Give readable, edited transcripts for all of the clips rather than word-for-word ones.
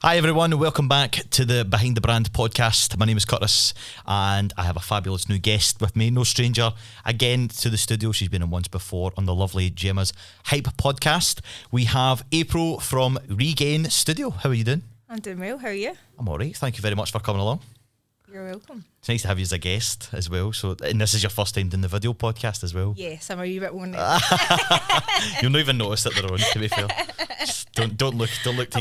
Hi everyone, welcome back to the Behind the Brand podcast. My name is Curtis and I have a fabulous new guest with me, no stranger again to the studio. She's been on once before on the lovely Gemma's Hype podcast. We have April from Regain Studio. How are you doing? I'm doing well, how are you? I'm alright, thank you very much for coming along. You're welcome. It's nice to have you as a guest as well. So, and this is your first time doing the video podcast as well. Yes, I'm a wee bit worn. You'll not even notice that they're on, to be fair. Just don't look to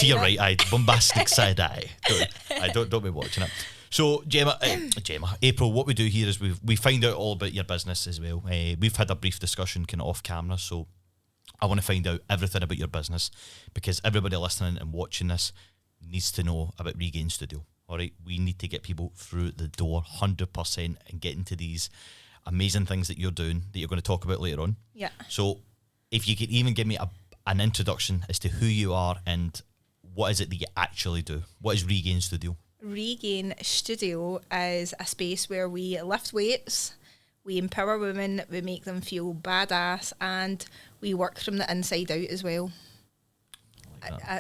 your right eye, bombastic side eye. Don't be watching it. So Gemma, April, what we do here is we find out all about your business as well. We've had a brief discussion kind of off camera, so I want to find out everything about your business because everybody listening and watching this needs to know about Regain Studio. All right, we need to get people through the door 100% and get into these amazing things that you're doing that you're going to talk about later on. Yeah. So if you could even give me an introduction as to who you are and what is it that you actually do. What is Regain Studio? Regain Studio is a space where we lift weights, we empower women, we make them feel badass, and we work from the inside out as well.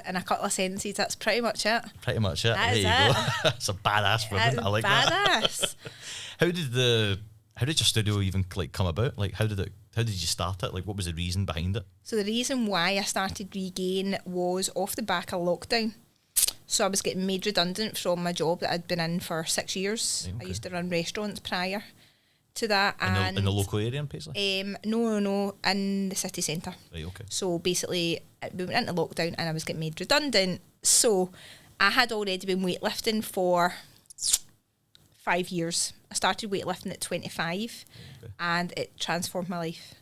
In a couple of sentences, that's pretty much it. Pretty much it. That there is you it. go. It's a badass woman. I like badass. that. How did your studio even come about? Like how did you start it? Like what was the reason behind it? So the reason why I started Regain was off the back of lockdown. So I was getting made redundant from my job that I'd been in for 6 years. Okay. I used to run restaurants prior to that. In the local area in Paisley? No, in the city centre. Right, okay. So basically, we went into lockdown and I was getting made redundant. So I had already been weightlifting for 5 years. I started weightlifting at 25 and it transformed my life.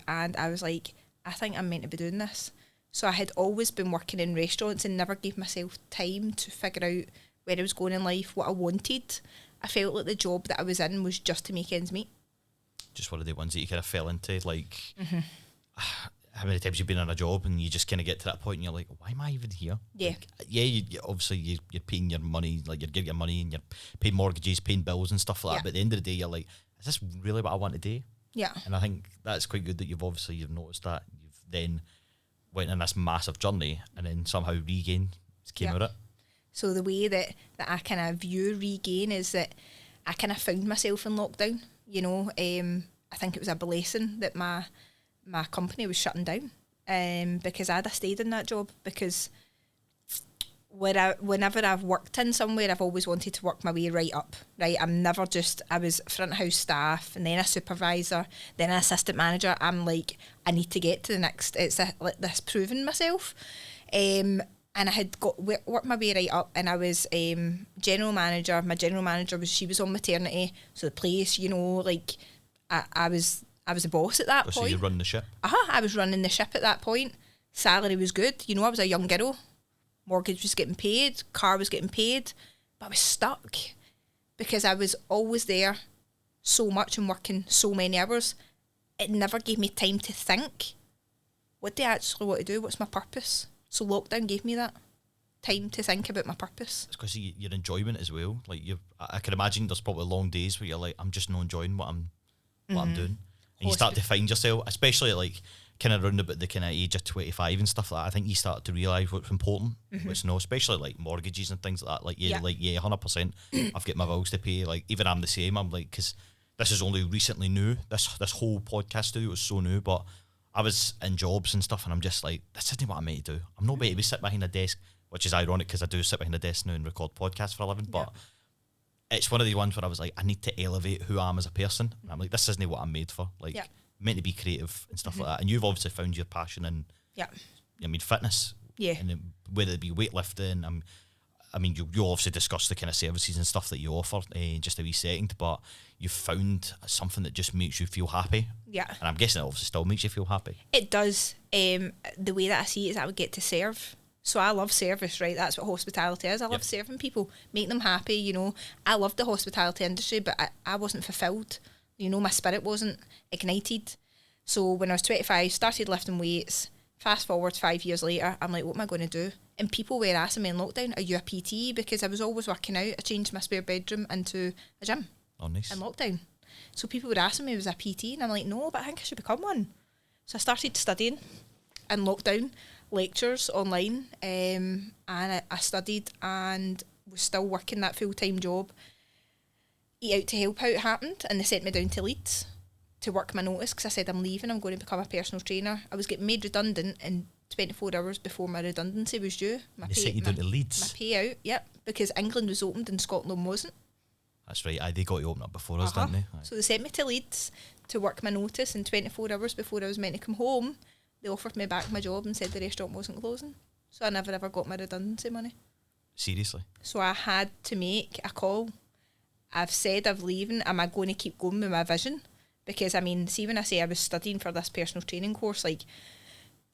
And I was like, I think I'm meant to be doing this. So I had always been working in restaurants and never gave myself time to figure out where I was going in life, what I wanted. I felt like the job that I was in was just to make ends meet. Just one of the ones that you kind of fell into, like, how many times you've been on a job and you just kind of get to that point and you're like, why am I even here? Yeah. Like, obviously you're paying your money, like you're getting your money and you're paying mortgages, paying bills and stuff like that. But at the end of the day, you're like, is this really what I want to do? Yeah. And I think that's quite good that you've noticed that. You've then went on this massive journey and then somehow Regain came out of it. So the way that I kind of view Regain is that I kind of found myself in lockdown. I think it was a blessing that my company was shutting down because I'd have stayed in that job because whenever I've worked in somewhere, I've always wanted to work my way right up, right? I was front house staff and then a supervisor, then an assistant manager. I'm like, I need to get to the next, this proving myself. And I had worked my way right up and I was general manager. My general manager she was on maternity. So the place, I was the boss at that point. So you run the ship? I was running the ship at that point. Salary was good. I was a young girl. Mortgage was getting paid. Car was getting paid. But I was stuck because I was always there so much and working so many hours. It never gave me time to think, what do I actually want to do? What's my purpose? So lockdown gave me that time to think about my purpose. It's because your enjoyment as well. Like I can imagine there's probably long days where you're like, I'm just not enjoying what I'm doing, and you start to find yourself, especially like kind of around about the kind of age of 25 and stuff like that. I think you start to realise what's important, what's not, especially like mortgages and things like that. 100%. I've got my bills to pay. Like even I'm the same. I'm like, because this is only recently new. This whole podcast studio was so new, but I was in jobs and stuff and I'm just like, this isn't what I'm meant to do. I'm not meant to be sitting behind a desk, which is ironic because I do sit behind a desk now and record podcasts for a living, but it's one of the ones where I was like, I need to elevate who I am as a person. And I'm like, this isn't what I'm made for. Like, meant to be creative and stuff like that. And you've obviously found your passion in fitness. Yeah. And whether it be weightlifting, you obviously discussed the kind of services and stuff that you offer in just a wee second, but you've found something that just makes you feel happy. Yeah. And I'm guessing it obviously still makes you feel happy. It does. The way that I see it is I would get to serve. So I love service, right? That's what hospitality is. I love serving people, make them happy, I love the hospitality industry, but I wasn't fulfilled. My spirit wasn't ignited. So when I was 25, started lifting weights. Fast forward 5 years later, I'm like, what am I going to do? And people were asking me in lockdown, are you a PT? Because I was always working out. I changed my spare bedroom into a gym. Oh, nice. In lockdown. So people were asking me, was I a PT? And I'm like, no, but I think I should become one. So I started studying in lockdown. lectures online, and I studied and was still working that full-time job. Eat Out to Help Out happened, and they sent me down to Leeds to work my notice because I said I'm leaving, I'm going to become a personal trainer. I was getting made redundant, and 24 hours before my redundancy was due. They sent you down to Leeds? My payout, yep, because England was opened and Scotland wasn't. That's right, they got to open up before us, didn't they? Aye. So they sent me to Leeds to work my notice, and 24 hours before I was meant to come home, they offered me back my job and said the restaurant wasn't closing. So I never ever got my redundancy money. Seriously? So I had to make a call. I've said I'm leaving. Am I going to keep going with my vision? Because, I mean, see, when I say I was studying for this personal training course, like,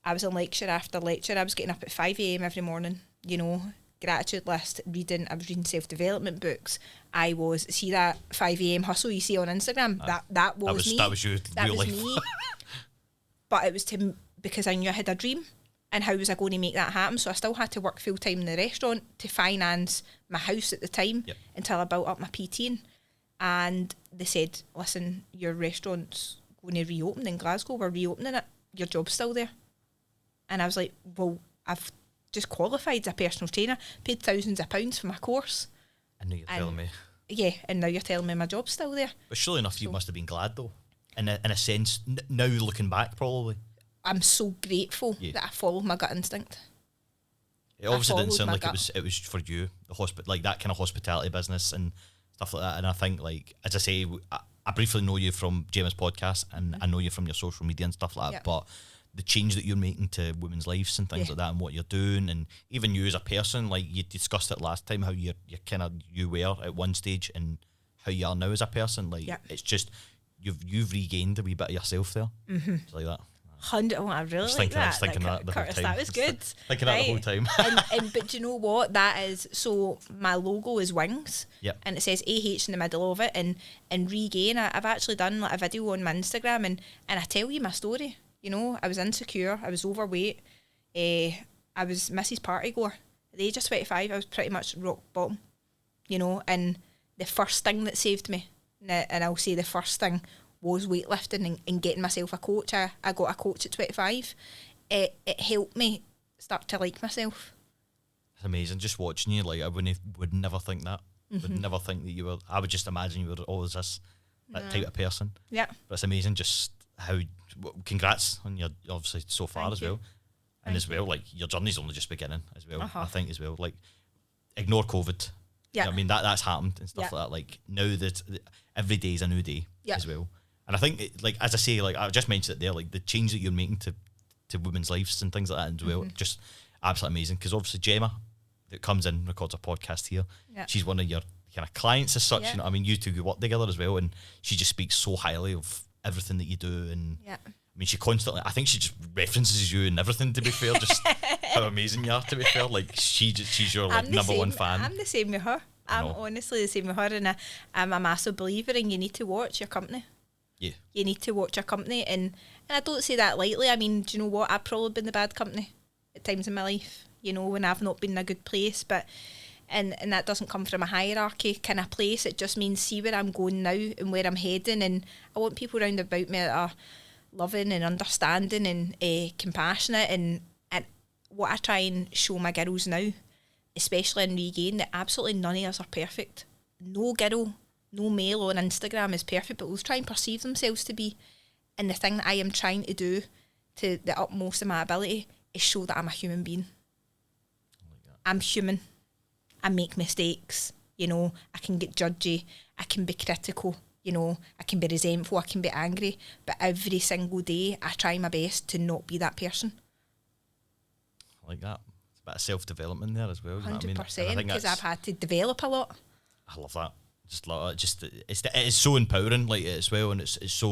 I was in lecture after lecture. I was getting up at 5 a.m. every morning, you know, gratitude list, reading. I was reading self-development books. I was, see that 5 a.m. hustle you see on Instagram? That was me. That was you, that real was life. Me. But it was because I knew I had a dream. And how was I going to make that happen? So I still had to work full-time in the restaurant to finance my house at the time until I built up my PT. And they said, listen, your restaurant's going to reopen in Glasgow. We're reopening it. Your job's still there. And I was like, well, I've just qualified as a personal trainer, paid thousands of pounds for my course. I know you're telling me. Yeah, and now you're telling me my job's still there. But surely enough, you must have been glad, though. In a sense, now looking back, probably. I'm so grateful that I followed my gut instinct. It obviously didn't sound like it was for you, like that kind of hospitality business and stuff like that. And I think, like, as I say, I briefly know you from Gemma's podcast, and I know you from your social media and stuff like that. But the change that you're making to women's lives and things like that, and what you're doing, and even you as a person, like you discussed it last time, how you were at one stage and how you are now as a person. Like it's just you've regained a wee bit of yourself there. It's like that. 100. Oh, I really like that. I was thinking that the whole time. That was good. Thinking that the whole time. and but do you know what that is? So my logo is wings, and it says AH in the middle of it. And regain. I've actually done like a video on my Instagram, and I tell you my story. You know, I was insecure. I was overweight. I was Mrs. Partygoer. At the age of 25, I was pretty much rock bottom. You know, and the first thing that saved me, and I'll say the first thing, was weightlifting and getting myself a coach. I got a coach at 25. It helped me start to like myself. It's amazing just watching you. Like I would never think that. Would never think that you were. I would just imagine you were always that type of person. Yeah. But it's amazing just how. Congrats on your obviously so far as well, and as well like your journey's only just beginning as well. I think as well. Like ignore COVID. Yeah. You know what I mean that's happened and stuff like that. Like now that every day is a new day as well. And I think, like, as I say, like, I just mentioned it there, like, the change that you're making to women's lives and things like that as well, just absolutely amazing. Because obviously Gemma, that comes in, records a podcast here, she's one of your kind of clients as such. You know, I mean, you two work together as well, and she just speaks so highly of everything that you do. And I mean, she constantly, I think she just references you and everything, to be fair, just how amazing you are, to be fair. Like, she's your like number one fan. I'm the same with her. I'm honestly the same with her, and I'm a massive believer in you need to watch your company. Yeah. You need to watch your company, and I don't say that lightly. I mean, do you know what? I've probably been the bad company at times in my life, you know, when I've not been in a good place, but and that doesn't come from a hierarchy kind of place. It just means see where I'm going now and where I'm heading, and I want people around about me that are loving and understanding and compassionate, and what I try and show my girls now, especially in Regain, that absolutely none of us are perfect. No girl, no male on Instagram is perfect, but they'll try and perceive themselves to be. And the thing that I am trying to do to the utmost of my ability is show that I'm a human being. I'm human. I make mistakes. You know, I can get judgy. I can be critical. You know, I can be resentful. I can be angry. But every single day, I try my best to not be that person. I like that. It's a bit of self-development there as well. 100%, because I've had to develop a lot. I love that. Just love it. Just it's so empowering, like as well, and it's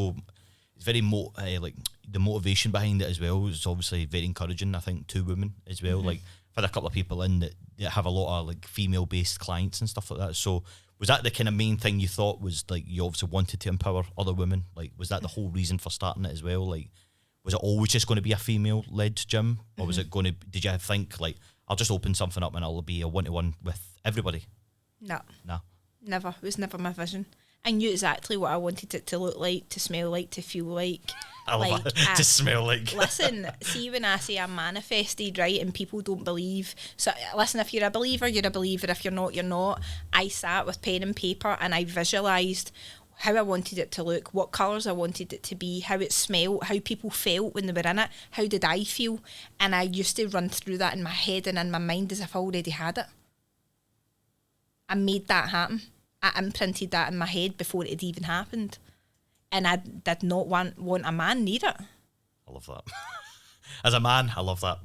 very like the motivation behind it as well is obviously very encouraging. I think to women as well. Like I've had a couple of people in that have a lot of like female-based clients and stuff like that. So was that the kind of main thing you thought was like you obviously wanted to empower other women? Like was that the whole reason for starting it as well? Like was it always just going to be a female-led gym, or was it going to? Did you think like I'll just open something up and I'll be a one-to-one with everybody? No. Never. It was never my vision. I knew exactly what I wanted it to look like, to smell like, to feel like. I love Like, it. To smell like. Listen, see when I say I'm manifested, right, and people don't believe. So listen, if you're a believer, you're a believer. If you're not, you're not. I sat with pen and paper and I visualised how I wanted it to look, what colours I wanted it to be, how it smelled, how people felt when they were in it, how did I feel. And I used to run through that in my head and in my mind as if I already had it. I made that happen. I imprinted that in my head before it had even happened. And I did not want a man near it. I love that. As a man, I love that.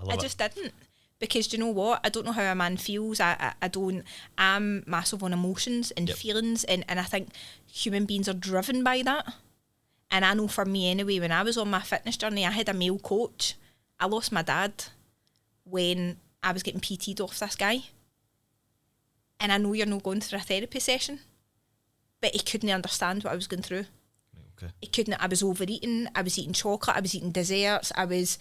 I just didn't. Because do you know what? I don't know how a man feels. I don't. I'm massive on emotions and feelings. And I think human beings are driven by that. And I know for me anyway, when I was on my fitness journey, I had a male coach. I lost my dad when I was getting PT'd off this guy. And I know you're not going through a therapy session, but he couldn't understand what I was going through. Okay. He couldn't. I was overeating. I was eating chocolate. I was eating desserts. I was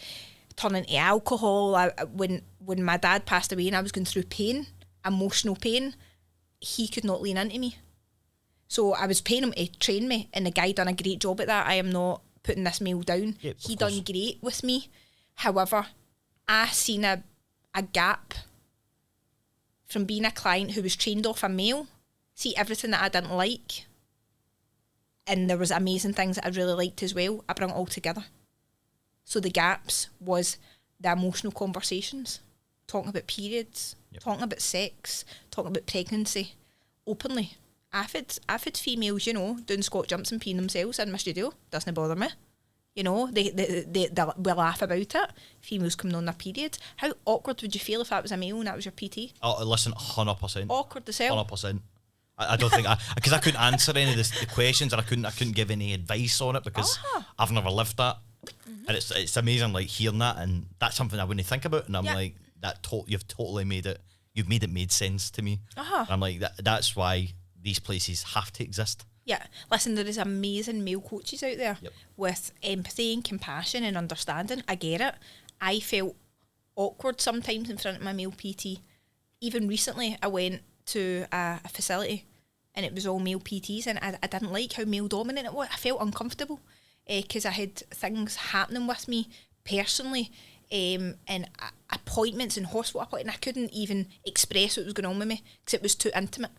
turning to alcohol. When my dad passed away and I was going through pain, emotional pain, he could not lean into me. So I was paying him to train me, and the guy done a great job at that. I am not putting this male down. Yep, he done great with me. However, I seen a gap from being a client who was trained off a male, see everything that I didn't like, and there was amazing things that I really liked as well. I brought it all together. So the gaps was the emotional conversations, talking about periods, talking about sex, talking about pregnancy, openly. I've had females, doing squat jumps and peeing themselves in my studio. Doesn't bother me. They will laugh about it. Females coming on their periods. How awkward would you feel if that was a male and that was your PT? Oh, listen, 100%. Awkward as hell. 100%. I don't think because I couldn't answer any of the questions, and I couldn't give any advice on it because I've never lived that. Mm-hmm. And it's amazing, like, hearing that, and that's something I wouldn't think about. And I'm like, you've totally made it. You've made it made sense to me. And I'm like, that's why these places have to exist. Yeah, listen, there is amazing male coaches out there with empathy and compassion and understanding. I get it. I felt awkward sometimes in front of my male PT. Even recently, I went to a facility and it was all male PTs, and I didn't like how male dominant it was. I felt uncomfortable because I had things happening with me personally, and appointments and hospital appointments, and I couldn't even express what was going on with me because it was too intimate.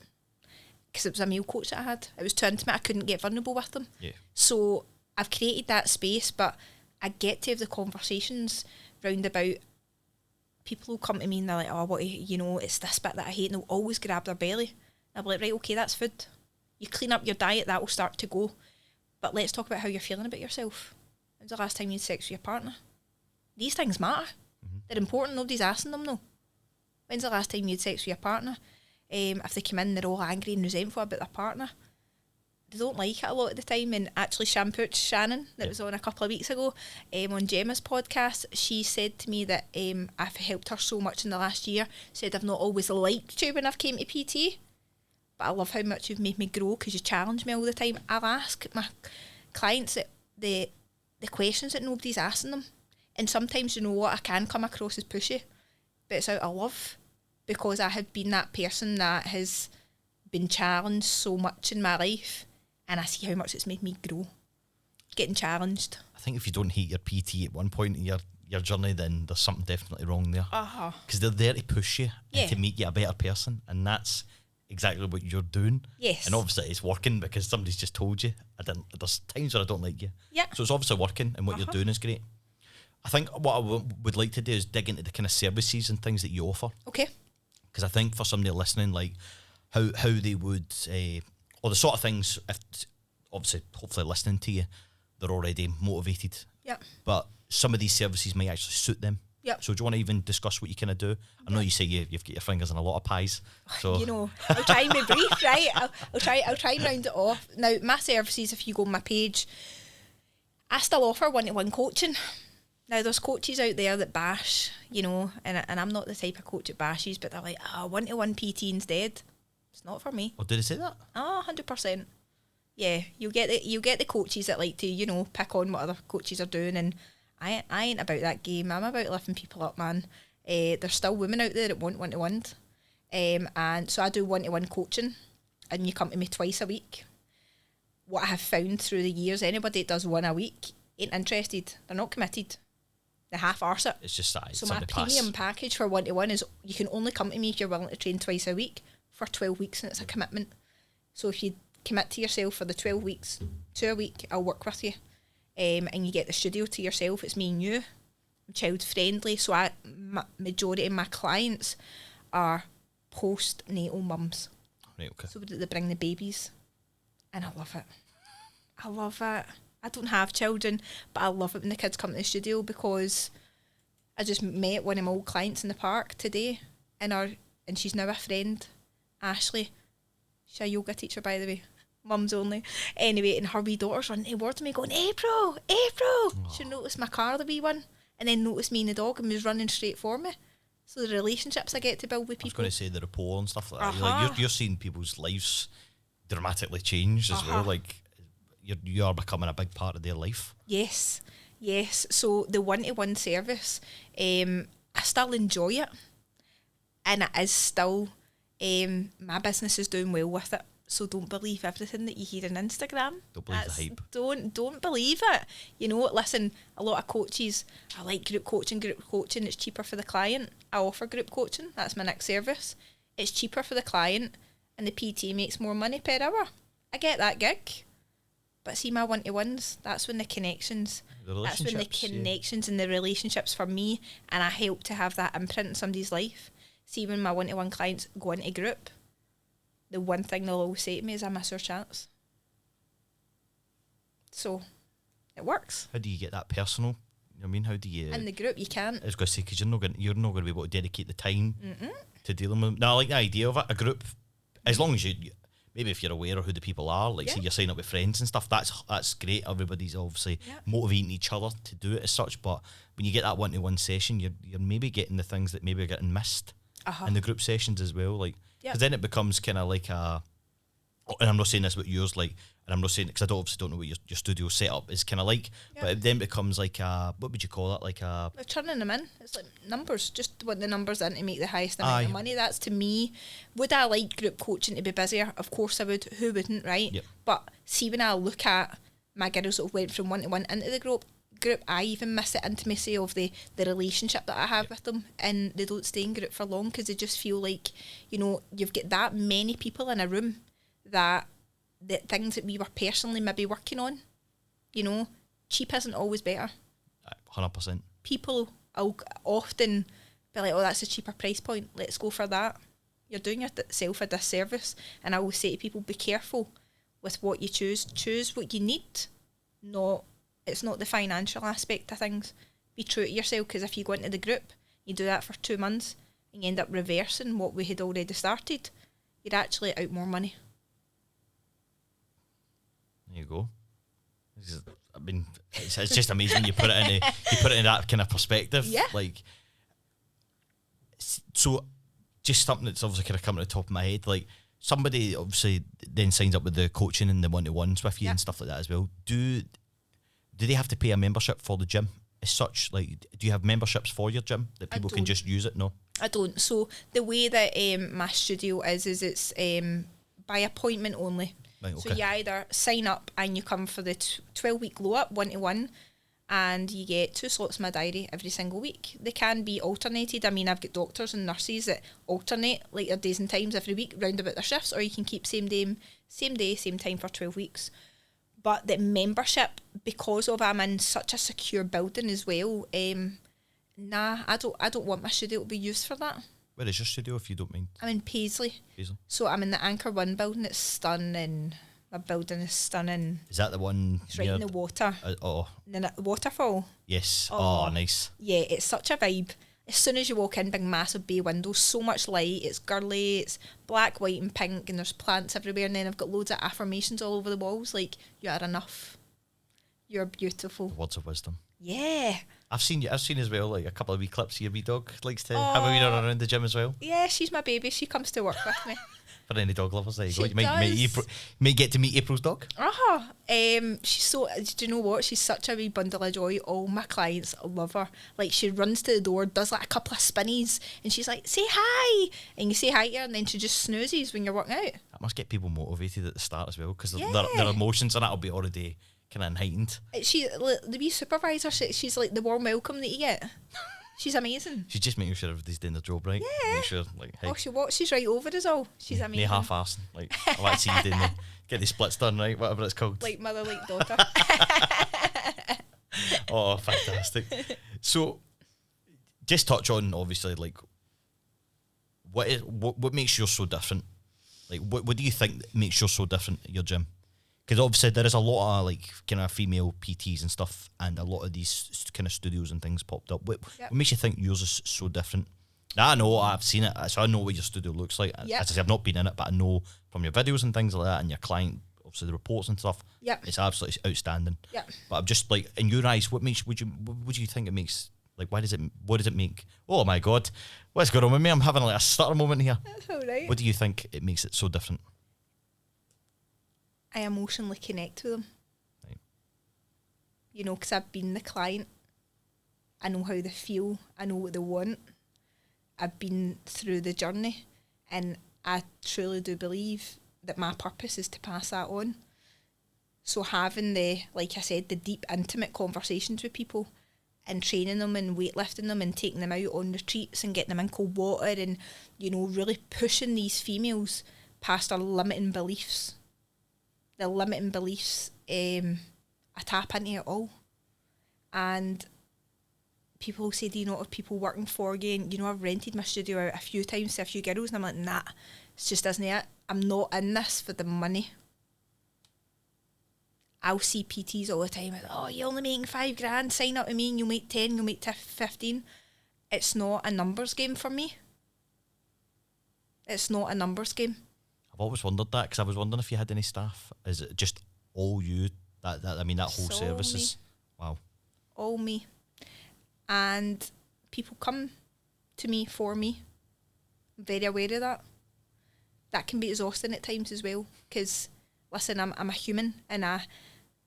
Because it was a male coach that I had. It was too intimate. I couldn't get vulnerable with them. Yeah. So I've created that space, but I get to have the conversations round about. People will come to me and they're like, oh, it's this bit that I hate, and they'll always grab their belly. And I'll be like, right, okay, that's food. You clean up your diet, that will start to go. But let's talk about how you're feeling about yourself. When's the last time you had sex with your partner? These things matter. Mm-hmm. They're important. Nobody's asking them, though. When's the last time you had sex with your partner? If they come in, they're all angry and resentful about their partner. They don't like it a lot of the time. And actually, Shampooch Shannon, that was on a couple of weeks ago, on Gemma's podcast, she said to me that I've helped her so much in the last year. Said I've not always liked you when I've came to PT, but I love how much you've made me grow because you challenge me all the time. I'll ask my clients the questions that nobody's asking them. And sometimes, you know what, I can come across as pushy, but it's out of love. Because I have been that person that has been challenged so much in my life, and I see how much it's made me grow. Getting challenged. I think if you don't hate your PT at one point in your journey, then there's something definitely wrong there. Because they're there to push you and to make you a better person, and that's exactly what you're doing. Yes. And obviously it's working because somebody's just told you. There's times where I don't like you. Yeah. So it's obviously working, and what you're doing is great. I think what I would like to do is dig into the kind of services and things that you offer. Okay. Because I think for somebody listening, like how they would, or the sort of things, if obviously, hopefully listening to you, they're already motivated. Yeah. But some of these services may actually suit them. Yeah. So do you want to even discuss what you kind of do? I know you say you've got your fingers in a lot of pies. So I'll try and be brief, right? I'll try and round it off. Now, my services, if you go on my page, I still offer one-to-one coaching. Now, there's coaches out there that bash, and I'm not the type of coach that bashes, but they're like, one-to-one PT instead. It's not for me. Oh, did they say that? 100%. Yeah, you get the coaches that like to, pick on what other coaches are doing, and I ain't about that game. I'm about lifting people up, man. There's still women out there that want one-to-one. And so I do one-to-one coaching, and you come to me twice a week. What I have found through the years, anybody that does one a week, ain't interested. They're not committed. They half-arse it. It's just that. So my premium package for 1-to-1 is you can only come to me if you're willing to train twice a week for 12 weeks, and it's a commitment. So if you commit to yourself for the 12 weeks to a week, I'll work with you. And you get the studio to yourself. It's me and you. I'm child friendly. So majority of my clients are postnatal mums. Right, okay. So they bring the babies. And I love it. I love it. I don't have children, but I love it when the kids come to the studio, because I just met one of my old clients in the park today, and she's now a friend, Ashley. She's a yoga teacher, by the way. Mums only. Anyway, and her wee daughter's running towards me going, April! Aww. She noticed my car, the wee one, and then noticed me and the dog and was running straight for me. So the relationships I get to build with people. I was going to say the rapport and stuff like that. Like, you're seeing people's lives dramatically change as well. Like, you are becoming a big part of their life. Yes. So the 1-to-1 service, I still enjoy it, and it is still, my business is doing well with it. So don't believe everything that you hear on Instagram. Don't believe the hype. Don't believe it. You know, listen, a lot of coaches, I like group coaching, it's cheaper for the client. I offer group coaching, that's my next service. It's cheaper for the client, and the PT makes more money per hour. I get that gig. But see, my 1-to-1s, that's when the connections, and the relationships for me, and I help to have that imprint in somebody's life. See, when my 1-to-1 clients go into group, the one thing they'll always say to me is, I miss our chats. So, it works. How do you get that personal? I mean, how do you... In the group, you can't. I was going to say, because you're not going to be able to dedicate the time to dealing with them. No, I like the idea of it, a group, as long as you maybe if you're aware of who the people are, like say you're signing up with friends and stuff, that's great. Everybody's obviously motivating each other to do it as such. But when you get that 1-to-1 session, you're maybe getting the things that maybe are getting missed in the group sessions as well. Like, because then it becomes kind of like a, and I'm not saying this about yours, like, and I'm not saying it because I obviously don't know what your studio setup is kind of like, but it then becomes like a, what would you call it? Like a... They're turning them in. It's like numbers, just want the numbers in to make the highest amount of money. That's, to me, would I like group coaching to be busier? Of course I would. Who wouldn't, right? Yep. But see, when I look at my girls that went from 1-to-1 into the group, I even miss the intimacy of the relationship that I have with them, and they don't stay in group for long because they just feel like, you know, you've got that many people in a room that the things that we were personally maybe working on, you know, cheap isn't always better. 100%. People will often be like, oh, that's a cheaper price point, let's go for that. You're doing yourself a disservice. And I always say to people, be careful with what you choose. Choose what you need. It's not the financial aspect of things. Be true to yourself, because if you go into the group, you do that for 2 months and you end up reversing what we had already started, you're actually out more money. There you go. I mean, it's just amazing you put it in that kind of perspective. Yeah. Like, so just something that's obviously kind of coming to the top of my head. Like, somebody obviously then signs up with the coaching and the 1-to-1s with you and stuff like that as well. Do they have to pay a membership for the gym as such? Like, do you have memberships for your gym that people can just use it? No, I don't. So the way that my studio is it's by appointment only. Right, okay. So you either sign up and you come for the 12-week glow-up 1-to-1, and you get 2 slots in my diary every single week. They can be alternated. I mean, I've got doctors and nurses that alternate like their days and times every week round about their shifts, or you can keep same day, same time for 12 weeks. But the membership, because of I'm in such a secure building as well, I don't want my studio to be used for that. Where is your studio, if you don't mind? I'm in Paisley. So I'm in the Anchor 1 building. It's stunning. My building is stunning. Is that the one? It's right in the water. The waterfall. Yes. Oh, nice. Yeah, it's such a vibe. As soon as you walk in, big massive bay windows, so much light. It's girly. It's black, white and pink, and there's plants everywhere. And then I've got loads of affirmations all over the walls, like, you are enough. You're beautiful. Words of wisdom. Yeah. I've seen as well, like, a couple of wee clips of your wee dog likes to have a wee run around the gym as well. Yeah, she's my baby. She comes to work with me. For any dog lovers, there you go. You might get to meet April's dog. She's so. Do you know what? She's such a wee bundle of joy. All my clients love her. Like, she runs to the door, does like a couple of spinnies, and she's like, "Say hi," and you say hi to her, and then she just snoozes when you're working out. That must get people motivated at the start as well, because their emotions and that'll be already kind of heightened. She, the wee supervisor, she's like the warm welcome that you get. She's amazing. She's just making sure everybody's doing their job right. Yeah. Make sure, like, hey, Oh, she watches right over us all. She's amazing. no half-assing. Like, I want to see you doing get the splits done right, whatever it's called. Like mother, like daughter. Oh, fantastic. So, just touch on, obviously, like, what makes yours so different? Like, what do you think makes yours so different at your gym? Because obviously there is a lot of, like, kind of female PTs and stuff, and a lot of these kind of studios and things popped up. What makes you think yours is so different? Now, I know, I've seen it, so I know what your studio looks like. Yep. As I say, I've not been in it, but I know from your videos and things like that, and your client, obviously the reports and stuff. Yep. It's absolutely outstanding. Yep. But I'm just like, in your eyes, what do you think it makes? Like, what does it make? Oh my God, what's going on with me? I'm having like a stutter moment here. That's all right. What do you think it makes it so different? I emotionally connect with them. Right. You know, because I've been the client. I know how they feel. I know what they want. I've been through the journey, and I truly do believe that my purpose is to pass that on. So having like I said, the deep, intimate conversations with people and training them and weightlifting them and taking them out on retreats and getting them in cold water and, you know, really pushing these females past their limiting beliefs. The limiting beliefs, I tap into it all. And people will say, do you not have people working for you? And, you know, I've rented my studio out a few times to a few girls, and I'm like, nah, it's just isn't it. I'm not in this for the money. I'll see PTs all the time, like, oh, you're only making $5,000, sign up to me and you'll make 10, you'll make 15. It's not a numbers game for me. It's not a numbers game. I've always wondered that, because I was wondering if you had any staff. Is it just all you? That whole It's service all me. is, wow. All me. And people come to me for me. I'm very aware of that. That can be exhausting at times as well, because, listen, I'm a human, and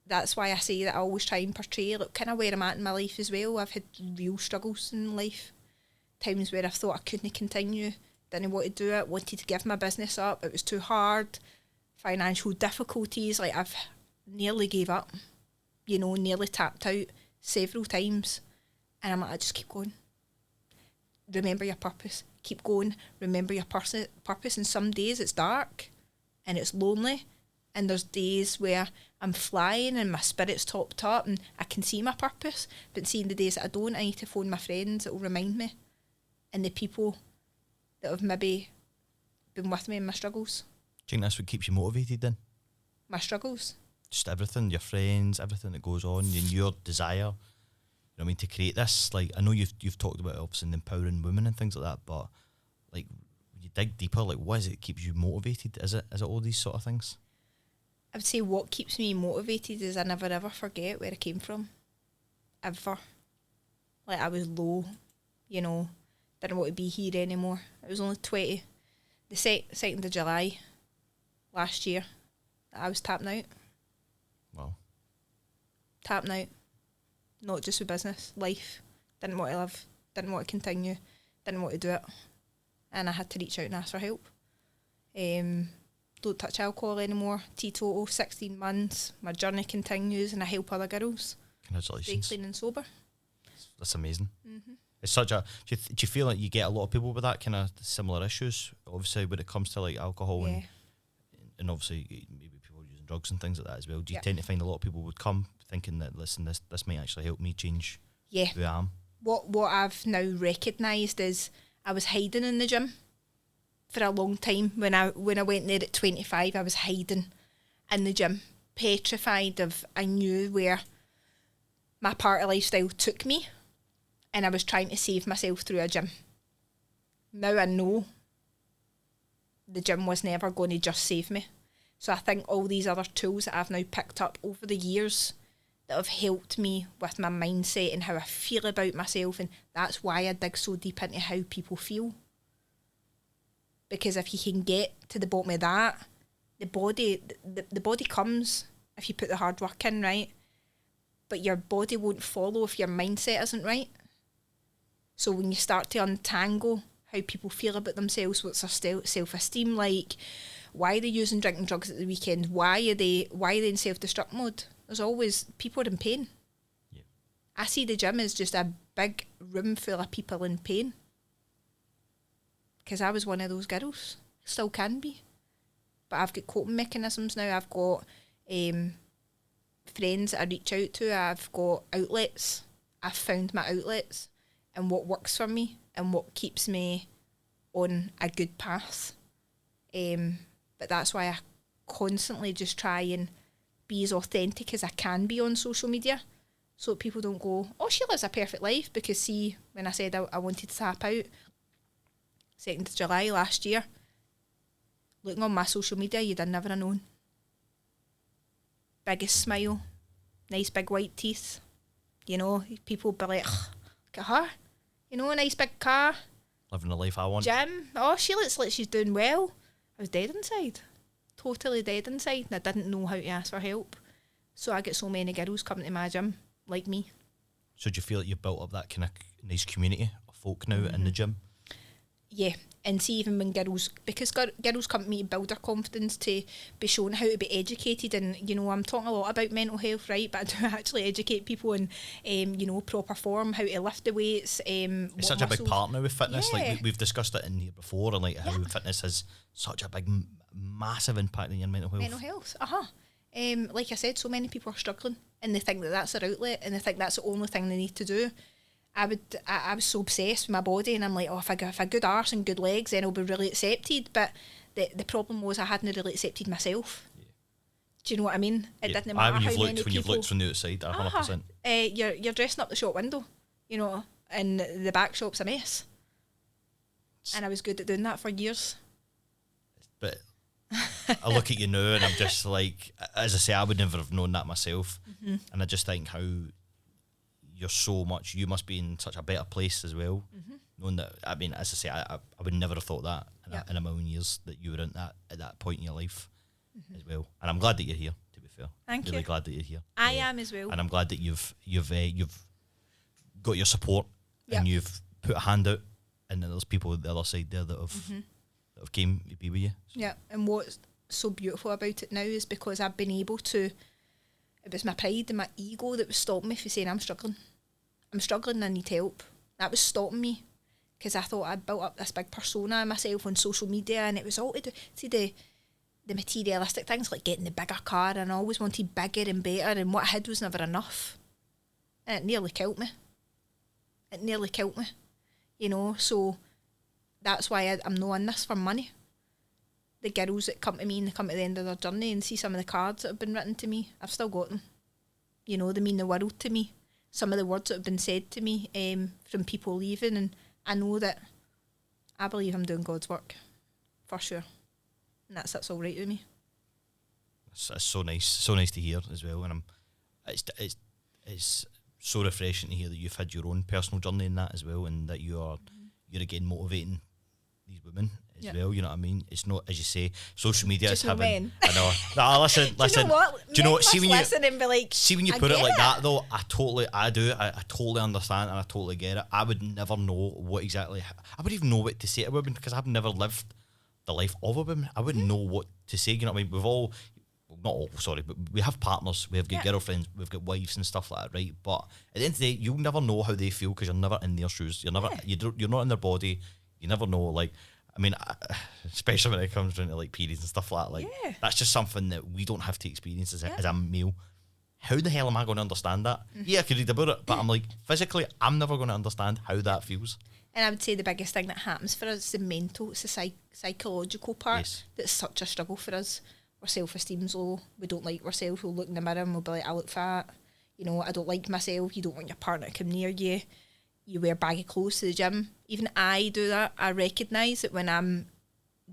that's why I say that I always try and portray, look, kind of where I'm at in my life as well. I've had real struggles in life. Times where I thought I couldn't continue, didn't want to do it, wanted to give my business up, it was too hard, financial difficulties, like I've nearly gave up, you know, nearly tapped out several times. And I'm like, I just keep going. Remember your purpose. Keep going. Remember your purpose. And some days it's dark and it's lonely. And there's days where I'm flying and my spirit's topped up and I can see my purpose. But seeing the days that I don't, I need to phone my friends that will remind me. And the people that have maybe been with me in my struggles. Do you think that's what keeps you motivated then? My struggles. Just everything, your friends, everything that goes on, and your desire. You know what I mean, to create this, like, I know you've talked about obviously empowering women and things like that, but like when you dig deeper, like what is it that keeps you motivated? Is it all these sort of things? I would say what keeps me motivated is I never ever forget where I came from. Ever. Like I was low, you know, didn't want to be here anymore. I was only 20. The 2nd of July last year that I was tapping out. Wow. Tapping out. Not just with business, life. Didn't want to live, didn't want to continue, didn't want to do it. And I had to reach out and ask for help. Don't touch alcohol anymore, teetotal, 16 months. My journey continues and I help other girls. Congratulations. Stay clean and sober. That's amazing. Mm-hmm. It's such a, do you feel like you get a lot of people with that kind of similar issues? Obviously when it comes to like alcohol and obviously maybe people using drugs and things like that as well. Do you tend to find a lot of people would come thinking that, listen, this might actually help me change who I am? What I've now recognised is I was hiding in the gym for a long time. When I went there at 25, I was hiding in the gym, petrified of, I knew where my party lifestyle took me, and I was trying to save myself through a gym. Now I know the gym was never going to just save me. So I think all these other tools that I've now picked up over the years that have helped me with my mindset and how I feel about myself, and that's why I dig so deep into how people feel. Because if you can get to the bottom of that, the body comes if you put the hard work in, right? But your body won't follow if your mindset isn't right. So when you start to untangle how people feel about themselves, what's their self-esteem like, why are they using drinking drugs at the weekend, why are they in self-destruct mode? There's always people in pain. Yeah. I see the gym as just a big room full of people in pain. Because I was one of those girls. Still can be. But I've got coping mechanisms now. I've got friends that I reach out to. I've got outlets. I've found my outlets and what works for me and what keeps me on a good path. But that's why I constantly just try and be as authentic as I can be on social media, so that people don't go, oh, she lives a perfect life. Because see, when I said I wanted to tap out 2nd of July last year, looking on my social media, you'd have never have known. Biggest smile, nice big white teeth, you know, people would be like, look at her, you know, a nice big car, living the life I want. Gym, oh, she looks like she's doing well. I was dead inside. Totally dead inside, and I didn't know how to ask for help. So I get so many girls coming to my gym like me. So do you feel like you've built up that kind of nice community of folk now in the gym? Yeah, and see, even when girls come to me to build their confidence, to be shown how to be educated, and you know, I'm talking a lot about mental health, right, but I do actually educate people in you know, proper form, how to lift the weights. It's such a big part now with fitness. Yeah. Like we've discussed it in here before, and like how fitness has such a big massive impact on your mental health. Like I said, so many people are struggling and they think that that's their outlet and they think that's the only thing they need to do. I was so obsessed with my body, and I'm like, oh, if I got a good arse and good legs, then I'll be really accepted. But the problem was I hadn't really accepted myself. Yeah. Do you know what I mean? It didn't matter how many people. You've looked from the outside, 100%. You're dressing up the shop window, you know, and the back shop's a mess. And I was good at doing that for years. But I look at you now and I'm just like, as I say, I would never have known that myself. Mm-hmm. And I just think how you must be in such a better place as well. Mm-hmm. Knowing that, I mean, as I say, I would never have thought that in a million years, that you were at that point in your life as well. And I'm glad that you're here, to be fair. Thank you. Really glad that you're here. I am as well. And I'm glad that you've got your support and you've put a hand out, and then there's people at the other side there that have came to be with you. Yeah, and what's so beautiful about it now is because I've been able to, it was my pride and my ego that was stopping me from saying I'm struggling and I need help. That was stopping me, because I thought I'd built up this big persona of myself on social media, and it was all to do, see the materialistic things, like getting the bigger car, and I always wanted bigger and better, and what I had was never enough, and it nearly killed me, you know. So that's why I'm not in this for money. The girls that come to me and they come to the end of their journey and see some of the cards that have been written to me, I've still got them. You know, they mean the world to me. Some of the words that have been said to me from people leaving, and I know that I believe I'm doing God's work, for sure. And that's all right with me. It's so nice to hear as well. And it's so refreshing to hear that you've had your own personal journey in that as well, and that you're again motivating these women as well. You know what I mean? It's not, as you say, social media just is having. Men. I know. No, listen. Do you know what? Do you know what? See when you put it like that though, I totally understand and I totally get it. I would never know what exactly. I wouldn't even know what to say to women, because I've never lived the life of a woman. I wouldn't know what to say. You know what I mean? We've all. Not all, sorry, but we have partners, we have got girlfriends, we've got wives and stuff like that, right? But at the end of the day, you'll never know how they feel, because you're never in their shoes. You're not in their body. You never know. Like, I mean, especially when it comes down to like periods and stuff like that. Like, that's just something that we don't have to experience as a male. How the hell am I going to understand that? Mm-hmm. Yeah, I could read about it, but I'm like, physically, I'm never going to understand how that feels. And I would say the biggest thing that happens for us is the mental, it's the psychological part that's such a struggle for us. Our self-esteem's low, we don't like ourselves, we'll look in the mirror and we'll be like, I look fat, you know, I don't like myself. You don't want your partner to come near you, you wear baggy clothes to the gym. Even I do that. I recognise that when I'm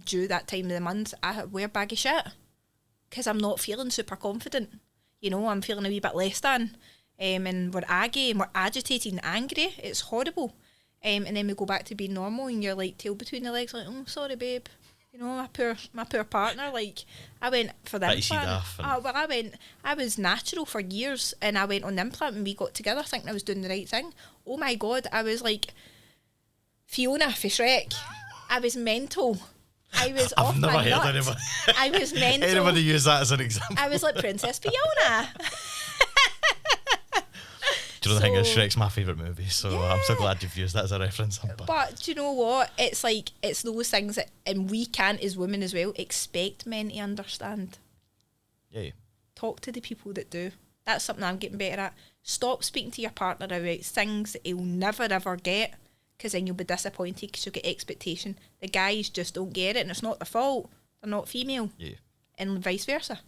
due that time of the month, I wear baggy shit, because I'm not feeling super confident, you know, I'm feeling a wee bit less than, and we're aggy and we're agitated and angry, it's horrible, and then we go back to being normal and you're like tail between the legs, like, oh, sorry babe. You know, my poor partner, like, I went for the implant. I was natural for years, and I went on the implant and we got together thinking I was doing the right thing. Oh my God, I was like Fiona for Shrek. I was mental. I was off my nut. I was mental. Anybody use that as an example? I was like Princess Fiona. through the thing is Shrek's my favourite movie, so I'm so glad you've used that as a reference. But do you know what? It's like, it's those things that, and we can't as women as well, expect men to understand. Yeah. Talk to the people that do. That's something I'm getting better at. Stop speaking to your partner about things that he'll never ever get, because then you'll be disappointed because you'll get expectation. The guys just don't get it, and it's not their fault. They're not female. Yeah. And vice versa.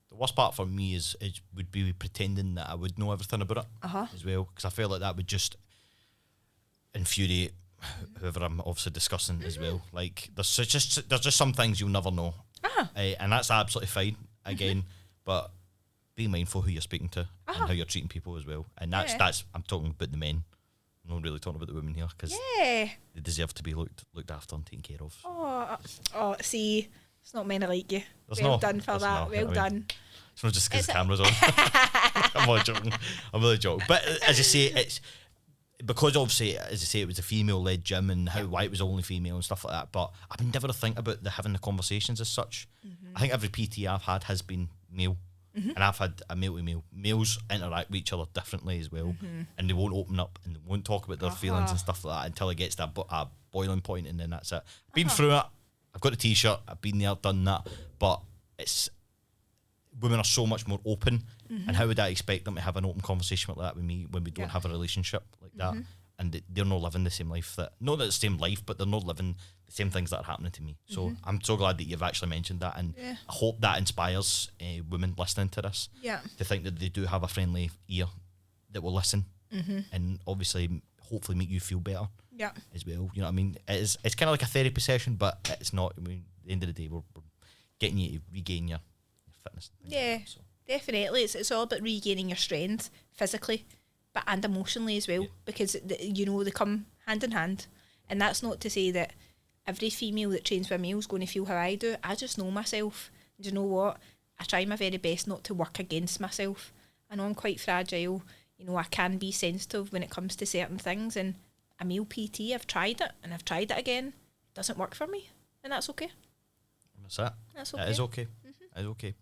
The worst part for me is would be pretending that I would know everything about it as well, because I feel like that would just infuriate whoever I'm obviously discussing as well. Like there's just some things you'll never know, and that's absolutely fine again. But be mindful who you're speaking to and how you're treating people as well. And that's I'm talking about the men. I'm not really talking about the women here, because they deserve to be looked after and taken care of. Oh, see, it's not men like you. Well done for that. Well done. It's not just because the camera's on. I'm not joking. I'm really joking. But as I say, it's because obviously, as I say, it was a female-led gym and why it was only female and stuff like that. But I've never think about having the conversations as such. I think every PT I've had has been male. And I've had a male to male. Males interact with each other differently as well, and they won't open up and they won't talk about their feelings and stuff like that until it gets to a boiling point, and then that's it. Been through it. I've got a T-shirt. I've been there, done that. But it's women are so much more open, and how would I expect them to have an open conversation like that with me when we don't have a relationship like that? And they're not living the same life not the same life, but they're not living the same things that are happening to me. So I'm so glad that you've actually mentioned that, and I hope that inspires women listening to this to think that they do have a friendly ear that will listen, and obviously hopefully make you feel better as well. You know what I mean? It's kind of like a therapy session, but it's not. I mean, at the end of the day, we're getting you to regain your fitness. Definitely. It's all about regaining your strength physically, but and emotionally as well, because they come hand in hand. And that's not to say that every female that trains with a male is going to feel how I do. I just know myself. And you know what? I try my very best not to work against myself. I know I'm quite fragile. You know, I can be sensitive when it comes to certain things. And a male PT, I've tried it and I've tried it again. It doesn't work for me. And that's okay. That's it. That's okay. It is okay. It is okay.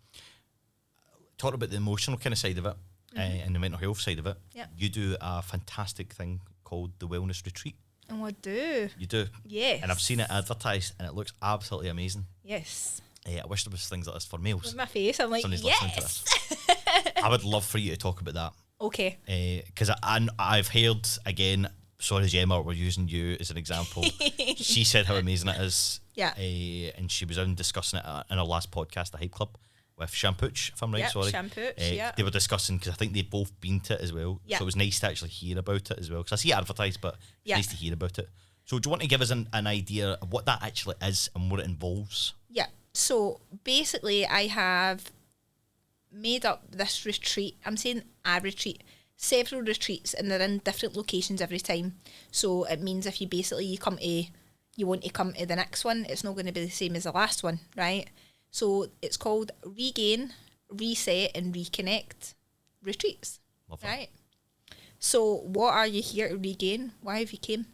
Talk about the emotional kind of side of it. And the mental health side of it. You do a fantastic thing called the Wellness Retreat. Oh, I do. You do? Yes. And I've seen it advertised and it looks absolutely amazing. Yes. I wish there was things like this for males. With my face, I'm like, Somebody's yes. listening to this. I would love for you to talk about that. Okay. Because I've heard, again, sorry Gemma, we're using you as an example. She said how amazing it is. Yeah. And she was in discussing it in our last podcast, The Hype Club, with Shampooch, if I'm right, sorry. Shampooch, They were discussing, because I think they've both been to it as well. So it was nice to actually hear about it as well. Because I see it advertised, but it's nice to hear about it. So do you want to give us an idea of what that actually is and what it involves? Yeah. So basically I have made up this retreat. I'm saying a retreat. Several retreats, and they're in different locations every time. So it means if you want to come to the next one, it's not going to be the same as the last one, right? So it's called Regain, Reset and Reconnect Retreats. Love that. Right? So what are you here to regain? Why have you came?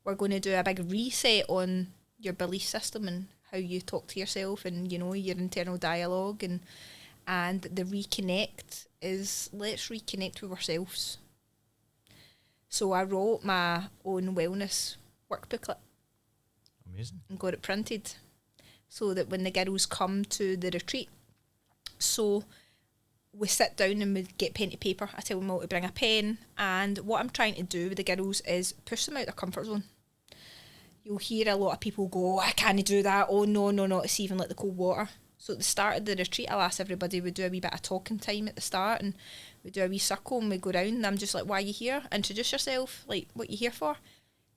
We're going to do a big reset on your belief system and how you talk to yourself and, you know, your internal dialogue. And the reconnect is, let's reconnect with ourselves. So I wrote my own wellness work booklet. Amazing. And got it printed, so that when the girls come to the retreat, so we sit down and we get pen to paper. I tell them all to bring a pen, and what I'm trying to do with the girls is push them out their comfort zone. You'll hear a lot of people go, I can't do that, oh no, it's even like the cold water. So at the start of the retreat, I'll ask everybody, we do a wee bit of talking time at the start, and we do a wee circle and we go round, and I'm just like, why are you here? Introduce yourself, like what you here for.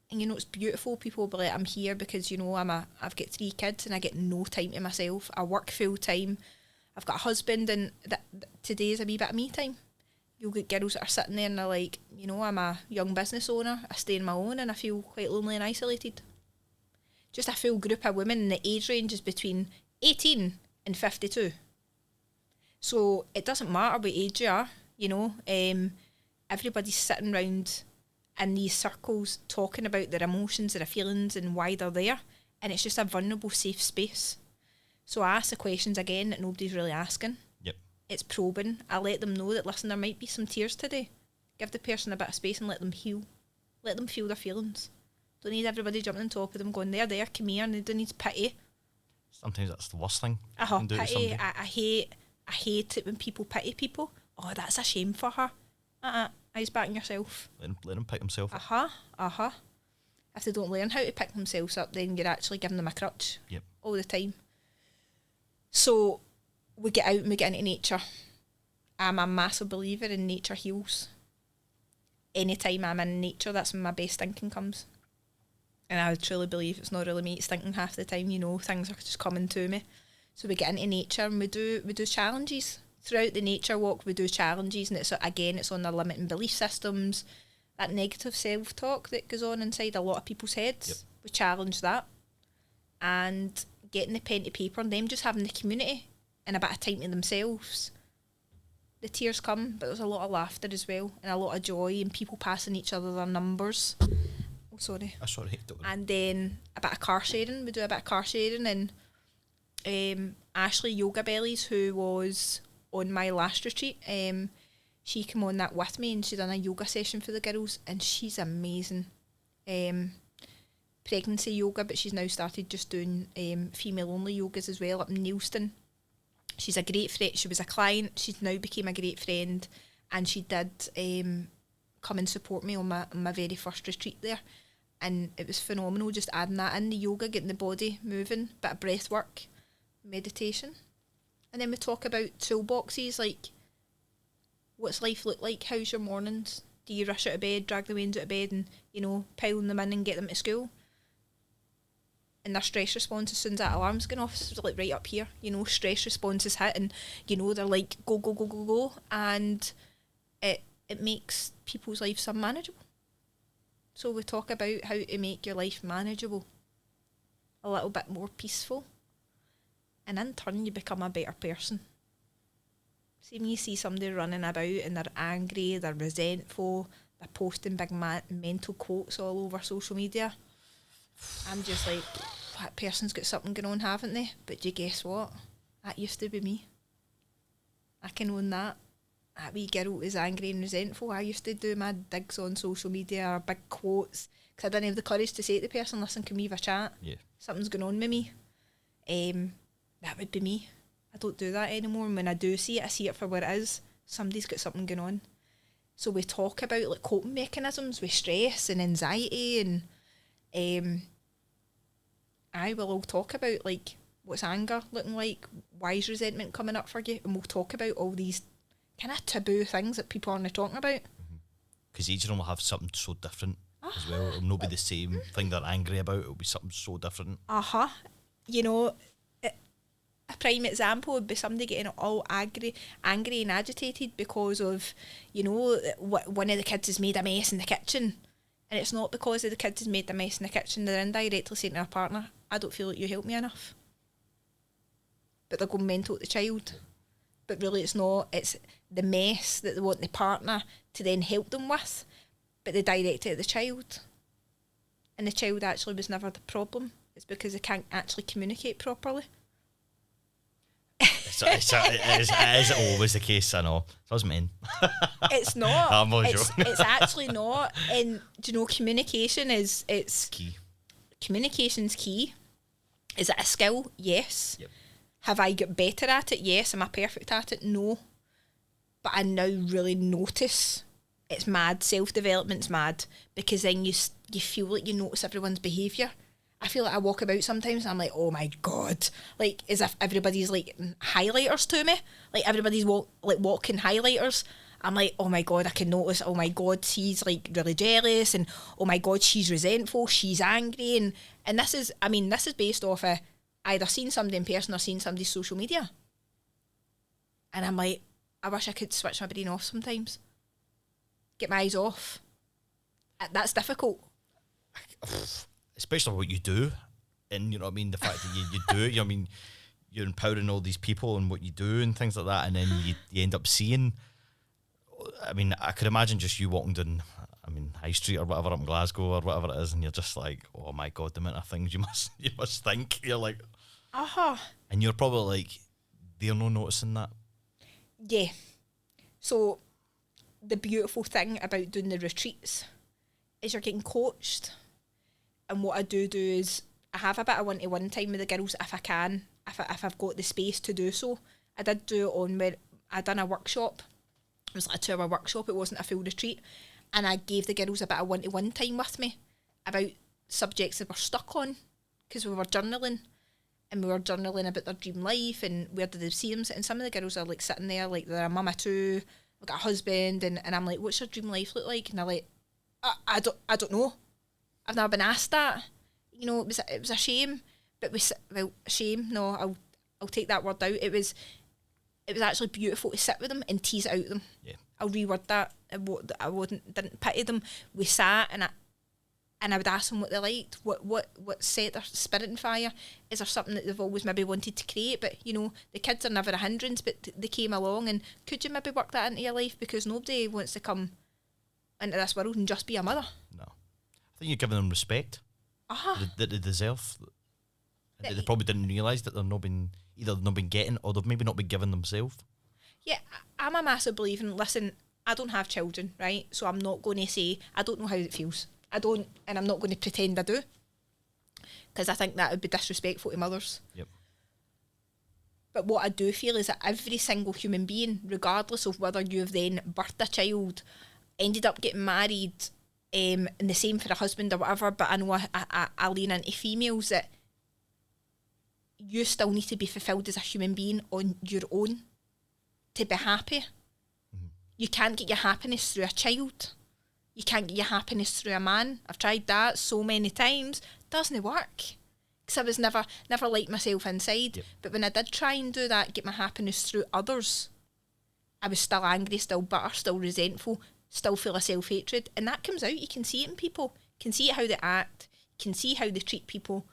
And you know, it's beautiful. People will be like, I'm here because, you know, I've got 3 kids and I get no time to myself. I work full time. I've got a husband, and today's a wee bit of me time. You'll get girls that are sitting there and they're like, you know, I'm a young business owner. I stay on my own and I feel quite lonely and isolated. Just a full group of women, and the age range is between 18 and 52. So it doesn't matter what age you are, you know. Everybody's sitting around in these circles talking about their emotions, their feelings and why they're there, and it's just a vulnerable, safe space. So I ask the questions again that nobody's really asking. Yep. It's probing. I let them know that, listen, there might be some tears today. Give the person a bit of space and let them heal. Let them feel their feelings. Don't need everybody jumping on top of them going, there, come here, and they don't need pity. Sometimes that's the worst thing. Pity. I hate it when people pity people. Oh, that's a shame for her. Eyes back on yourself. Let them pick themselves up. If they don't learn how to pick themselves up, then you're actually giving them a crutch. Yep. All the time. So we get out and we get into nature. I'm a massive believer in nature heals. Anytime I'm in nature, that's when my best thinking comes. And I truly believe it's not really me, it's thinking half the time, you know, things are just coming to me. So we get into nature and we do challenges. Throughout the nature walk, we do challenges, and it's on the limiting belief systems, that negative self-talk that goes on inside a lot of people's heads. Yep. We challenge that. And getting the pen to paper and them just having the community and a bit of time to themselves. The tears come, but there's a lot of laughter as well, and a lot of joy, and people passing each other their numbers. Oh, sorry. Sorry. And then a bit of car sharing. We do a bit of car sharing, and Ashley Yoga Bellies, who was on my last retreat, she came on that with me, and she done a yoga session for the girls, and she's amazing. Pregnancy yoga, but she's now started just doing female only yogas as well up in Neilston. She's a great friend. She was a client. She's now became a great friend, and she did come and support me on my very first retreat there, and it was phenomenal. Just adding that in, the yoga, getting the body moving, bit of breath work, meditation, and then we talk about toolboxes like what's life look like. How's your mornings? Do you rush out of bed, drag the weans out of bed, and pile them in and get them to school? And their stress response as soon as that alarm's going off, it's like right up here, stress response is hit, and they're like go go go go go, and it makes people's lives unmanageable. So we talk about how to make your life manageable, a little bit more peaceful, and in turn you become a better person. See, when you see somebody running about and they're angry, they're resentful, they're posting big mental quotes all over social media, I'm just like, that person's got something going on, haven't they? But do you guess what? That used to be me. I can own that. That wee girl is angry and resentful. I used to do my digs on social media or big quotes because I didn't have the courage to say to the person, listen, can we have a chat? Yeah. Something's going on with me. That would be me. I don't do that anymore. And when I do see it, I see it for what it is. Somebody's got something going on. So we talk about like coping mechanisms with stress and anxiety, and I will all talk about like what's anger looking like, why is resentment coming up for you, and we'll talk about all these kind of taboo things that people aren't talking about. Because each of them will have something so different as well. It'll not be the same thing they're angry about. It'll be something so different. A prime example would be somebody getting all angry and agitated because of, one of the kids has made a mess in the kitchen. And it's not because of the kids has made a mess in the kitchen. They're indirectly saying to their partner, I don't feel like you help me enough. But they're going mental at the child. But really it's not. It's the mess that they want the partner to then help them with. But they direct it at the child. And the child actually was never the problem. It's because they can't actually communicate properly. It is always the case, I know. So I was mean. It's not. I'm not joking. It's actually not. And communication is key. Communication's key. Is it a skill? Yes. Yep. Have I got better at it? Yes. Am I perfect at it? No. But I now really notice it's mad. Self-development's mad, because then you feel like you notice everyone's behaviour. I feel like I walk about sometimes and I'm like, oh my God, like as if everybody's like highlighters to me, like everybody's walking highlighters. I'm like, oh my God, I can notice, oh my God, she's like really jealous, and oh my God, she's resentful, she's angry, and this is based off of either seeing somebody in person or seeing somebody's social media. And I'm like, I wish I could switch my brain off sometimes. Get my eyes off. That's difficult. Especially what you do, and you know what I mean, the fact that you do it, you're empowering all these people and what you do and things like that, and then you end up seeing, I could imagine just you walking down, High Street or whatever up in Glasgow or whatever it is, and you're just like, oh my God, the amount of things you must think. You're like, and you're probably like, they're not noticing that. Yeah. So the beautiful thing about doing the retreats is you're getting coached. And what I do is I have a bit of one-to-one time with the girls if I can, if I've got the space to do so. I did do it on where I done a workshop. It was like a 2-hour workshop. It wasn't a full retreat. And I gave the girls a bit of one-to-one time with me about subjects that we're stuck on, because we were journaling, and we were journaling about their dream life and where did they see them. And some of the girls are like sitting there like they're a mama too, we've got a husband, and I'm like, what's your dream life look like? And they're like, I don't know. I've never been asked that. You know, it was a shame, but shame. No, I'll take that word out. It was actually beautiful to sit with them and tease it out of them. Yeah. I'll reword that. Didn't pity them. We sat and I would ask them what they liked, what set their spirit on fire. Is there something that they've always maybe wanted to create? But you know, the kids are never a hindrance, but they came along, and could you maybe work that into your life, because nobody wants to come into this world and just be a mother. No, I think you're giving them respect that they deserve. They probably didn't realise that they've not been getting, or they've maybe not been given themselves. Yeah, I'm a massive believer in, listen, I don't have children, right? So I'm not going to say I don't know how it feels. I don't, and I'm not going to pretend I do, because I think that would be disrespectful to mothers. Yep. But what I do feel is that every single human being, regardless of whether you've then birthed a child, ended up getting married, and the same for a husband or whatever, but I know I lean into females, that you still need to be fulfilled as a human being on your own to be happy. Mm-hmm. You can't get your happiness through a child. You can't get your happiness through a man. I've tried that so many times. Doesn't work. Because I was never liked myself inside. Yep. But when I did try and do that, get my happiness through others, I was still angry, still bitter, still resentful, still full of self-hatred. And that comes out. You can see it in people. You can see it how they act. You can see how they treat people.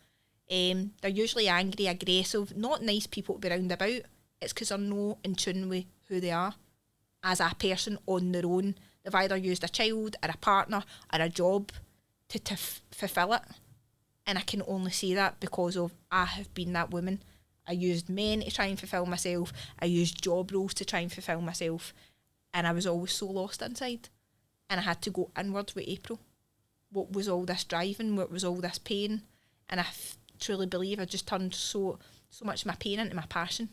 They're usually angry, aggressive, not nice people to be round about. It's because they're not in tune with who they are as a person on their own. They've either used a child or a partner or a job to fulfil it. And I can only say that because of I have been that woman. I used men to try and fulfil myself. I used job roles to try and fulfil myself. And I was always so lost inside. And I had to go inwards with April. What was all this driving? What was all this pain? And I truly believe I just turned so much of my pain into my passion.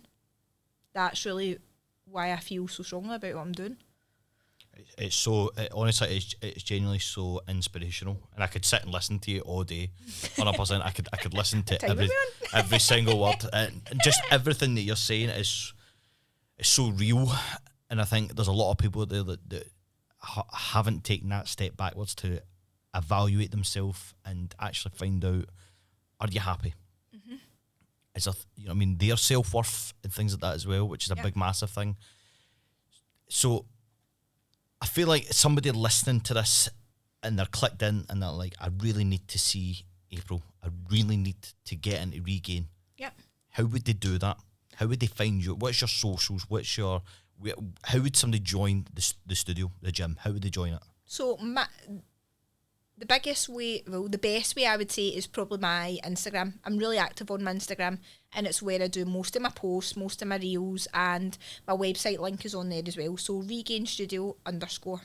That's really why I feel so strongly about what I'm doing. It's so, honestly, it's genuinely so inspirational, and I could sit and listen to you all day. 100%. I could listen to every single word, and just everything that you're saying is so real. And I think there's a lot of people there that haven't taken that step backwards to evaluate themselves and actually find out, are you happy? Mm-hmm. Is there, you know, I mean, their self-worth and things like that as well, which is a big, massive thing. So I feel like somebody listening to this and they're clicked in and they're like, I really need to see April. I really need to get into Regain. Yeah. How would they do that? How would they find you? What's your socials? How would somebody join the studio, the gym? How would they join it? So the best way I would say is probably my Instagram. I'm really active on my Instagram, and it's where I do most of my posts, most of my reels, and my website link is on there as well. So Regain Studio _.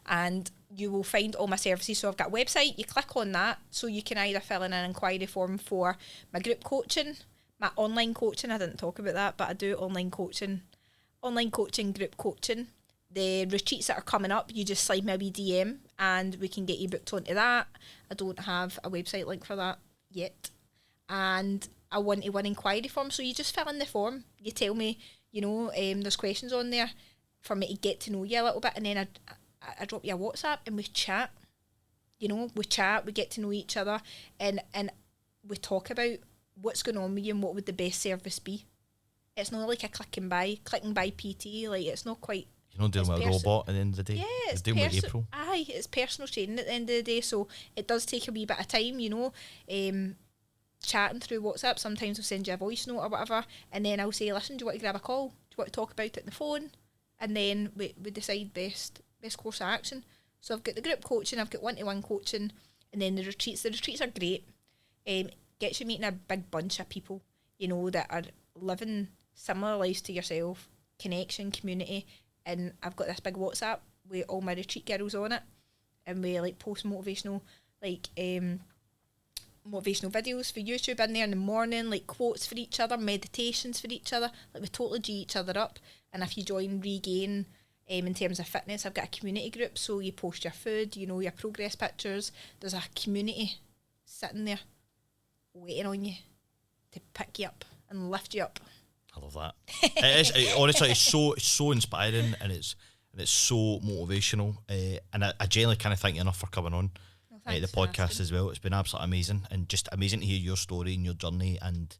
And you will find all my services. So I've got a website, you click on that, so you can either fill in an inquiry form for my group coaching, my online coaching. I didn't talk about that, but I do online coaching, group coaching. The retreats that are coming up, you just slide me a wee DM and we can get you booked onto that. I don't have a website link for that yet. And a one-to-one inquiry form. So you just fill in the form. You tell me, there's questions on there for me to get to know you a little bit. And then I drop you a WhatsApp and we chat. We get to know each other. And we talk about what's going on with you and what would the best service be. It's not like a click and buy PT. Like, it's not quite... You're not dealing with a robot at the end of the day. Yeah, it's dealing with April. Aye, it's personal training at the end of the day, so it does take a wee bit of time, chatting through WhatsApp. Sometimes I'll send you a voice note or whatever, and then I'll say, listen, do you want to grab a call? Do you want to talk about it on the phone? And then we decide best course of action. So I've got the group coaching, I've got one-to-one coaching, and then the retreats. The retreats are great. Gets you meeting a big bunch of people, that are living similar lives to yourself, connection, community. And I've got this big WhatsApp with all my retreat girls on it, and we like post motivational motivational videos for YouTube in there in the morning, like quotes for each other, meditations for each other. Like we totally G each other up. And if you join Regain, in terms of fitness, I've got a community group, so you post your food, you know, your progress pictures. There's a community sitting there waiting on you to pick you up and lift you up. I love that. Honestly, it's so inspiring, and it's so motivational. And I genuinely kind of thank you enough for coming on the podcast as well. It's been absolutely amazing, and just amazing to hear your story and your journey and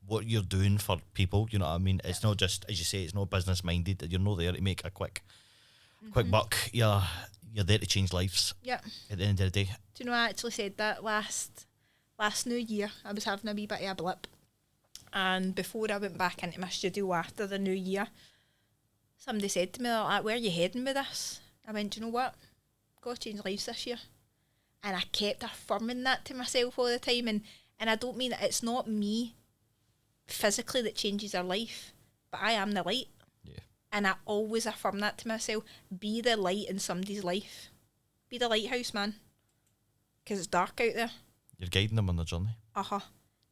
what you're doing for people. You know what I mean? It's not just, as you say, it's not business minded. You're not there to make a quick buck. You're there to change lives. Yeah. At the end of the day. Do you know, I actually said that last New Year. I was having a wee bit of a blip, and before I went back into my studio after the New Year, somebody said to me, like, "Where are you heading with this?" I went, "Do you know what? Got to change lives this year." And I kept affirming that to myself all the time. And I don't mean that it's not me physically that changes their life, but I am the light. Yeah. And I always affirm that to myself. Be the light in somebody's life. Be the lighthouse, man. Because it's dark out there. You're guiding them on the journey.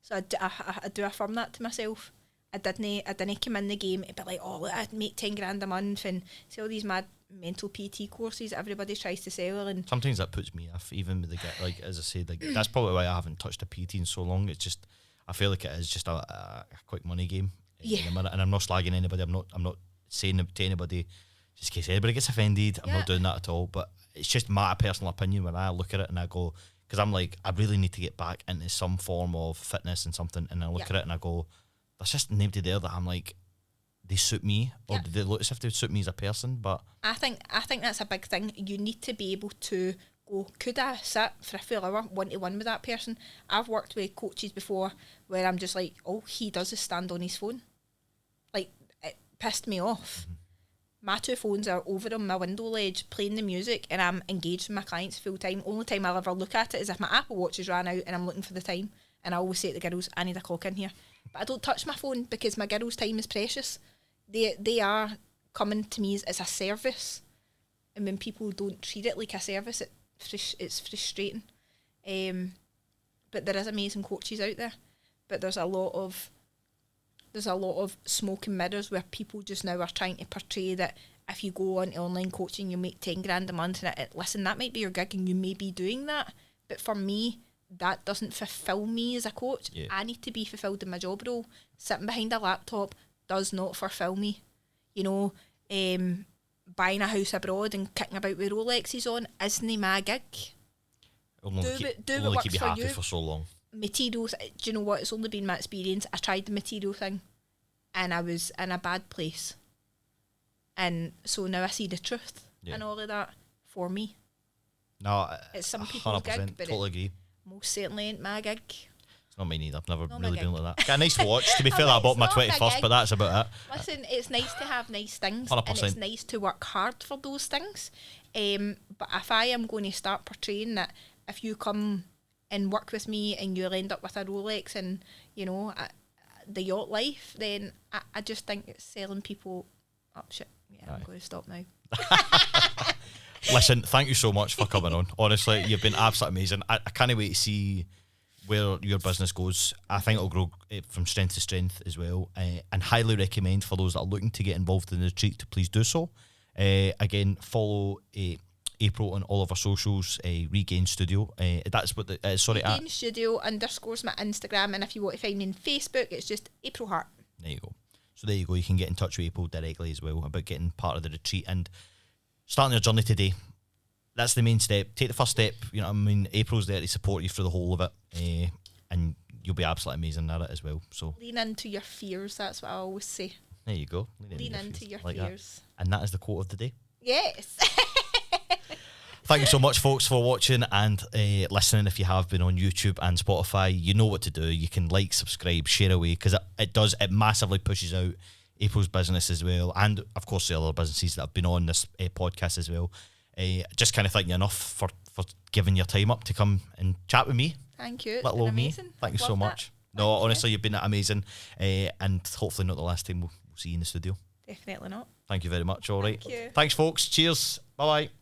So I do affirm that to myself. I didn't come in the game and be like, oh, I'd make 10 grand a month and see all these mad mental PT courses everybody tries to sell. And sometimes that puts me off, even with the like, as I said, like that's probably why I haven't touched a PT in so long. It's just, I feel like it is just a quick money game. Yeah. And I'm not slagging anybody. I'm not saying to anybody just in case anybody gets offended. I'm not doing that at all. But it's just my personal opinion when I look at it and I go, because I'm like, I really need to get back into some form of fitness and something. And I look at it and I go, there's just nobody there that I'm like, they suit me, or they look as if they suit me as a person. But I think that's a big thing. You need to be able to go, could I sit for a full hour one-to-one with that person? I've worked with coaches before where I'm just like, all he does is stand on his phone. Like, it pissed me off. My 2 phones are over on my window ledge playing the music, and I'm engaged with my clients full time. Only time I'll ever look at it is if my Apple Watch has ran out and I'm looking for the time. And I always say to the girls, I need a clock in here. But I don't touch my phone because my girls' time is precious. They are coming to me as a service. And when people don't treat it like a service, it's frustrating. But there is amazing coaches out there. But there's a lot of smoke and mirrors where people just now are trying to portray that if you go on to online coaching, you'll make 10 grand a month. And listen, that might be your gig and you may be doing that. But for me, that doesn't fulfill me as a coach. Yeah. I need to be fulfilled in my job role. Sitting behind a laptop does not fulfill me. You know, buying a house abroad and kicking about with Rolexes on isn't my gig. Only Do what works keep you for happy you. for so long. Materials, do you know what? It's only been my experience. I tried the material thing and I was in a bad place. And so now I see the truth and all of that for me. No, it's some people's gig, but totally agree. Most certainly ain't my gig. It's not me neither. I've never Not really my been gig. like that. Got a nice watch. To be fair, I bought my 21st, but that's about it. Listen, it's nice to have nice things 100%. and it's nice to work hard for those things. But if I am going to start portraying that if you come and work with me and you'll end up with a Rolex and, you know, the yacht life, then I just think it's selling people up shit. Yeah, I'm going to stop now. Listen, thank you so much for coming on. Honestly, you've been absolutely amazing. I can't wait to see where your business goes. I think it'll grow from strength to strength as well, and highly recommend for those that are looking to get involved in the retreat to please do so. Again, follow April on all of our socials, Regain Studio. That's what the Regain Studio _ my Instagram, and if you want to find me on Facebook, it's just April Hart. There you go. So there you go. You can get in touch with April directly as well about getting part of the retreat and starting your journey today. That's the main step. Take the first step. You know what I mean? April's there to support you through the whole of it, and you'll be absolutely amazing at it as well. So lean into your fears. That's what I always say. There you go. Lean into your fears. And that is the quote of the day. Yes. Thank you so much, folks, for watching and listening. If you have been on YouTube and Spotify, you know what to do. You can like, subscribe, share away, because it massively pushes out April's business as well, and of course the other businesses that have been on this podcast as well. Just kind of thank you enough for giving your time up to come and chat with me. Thank you. Little old me. Thank you so much. No, honestly, you've been amazing, and hopefully not the last time we'll see you in the studio. Definitely not. Thank you very much. All right. Thank you. Thanks, folks. Cheers. Bye bye.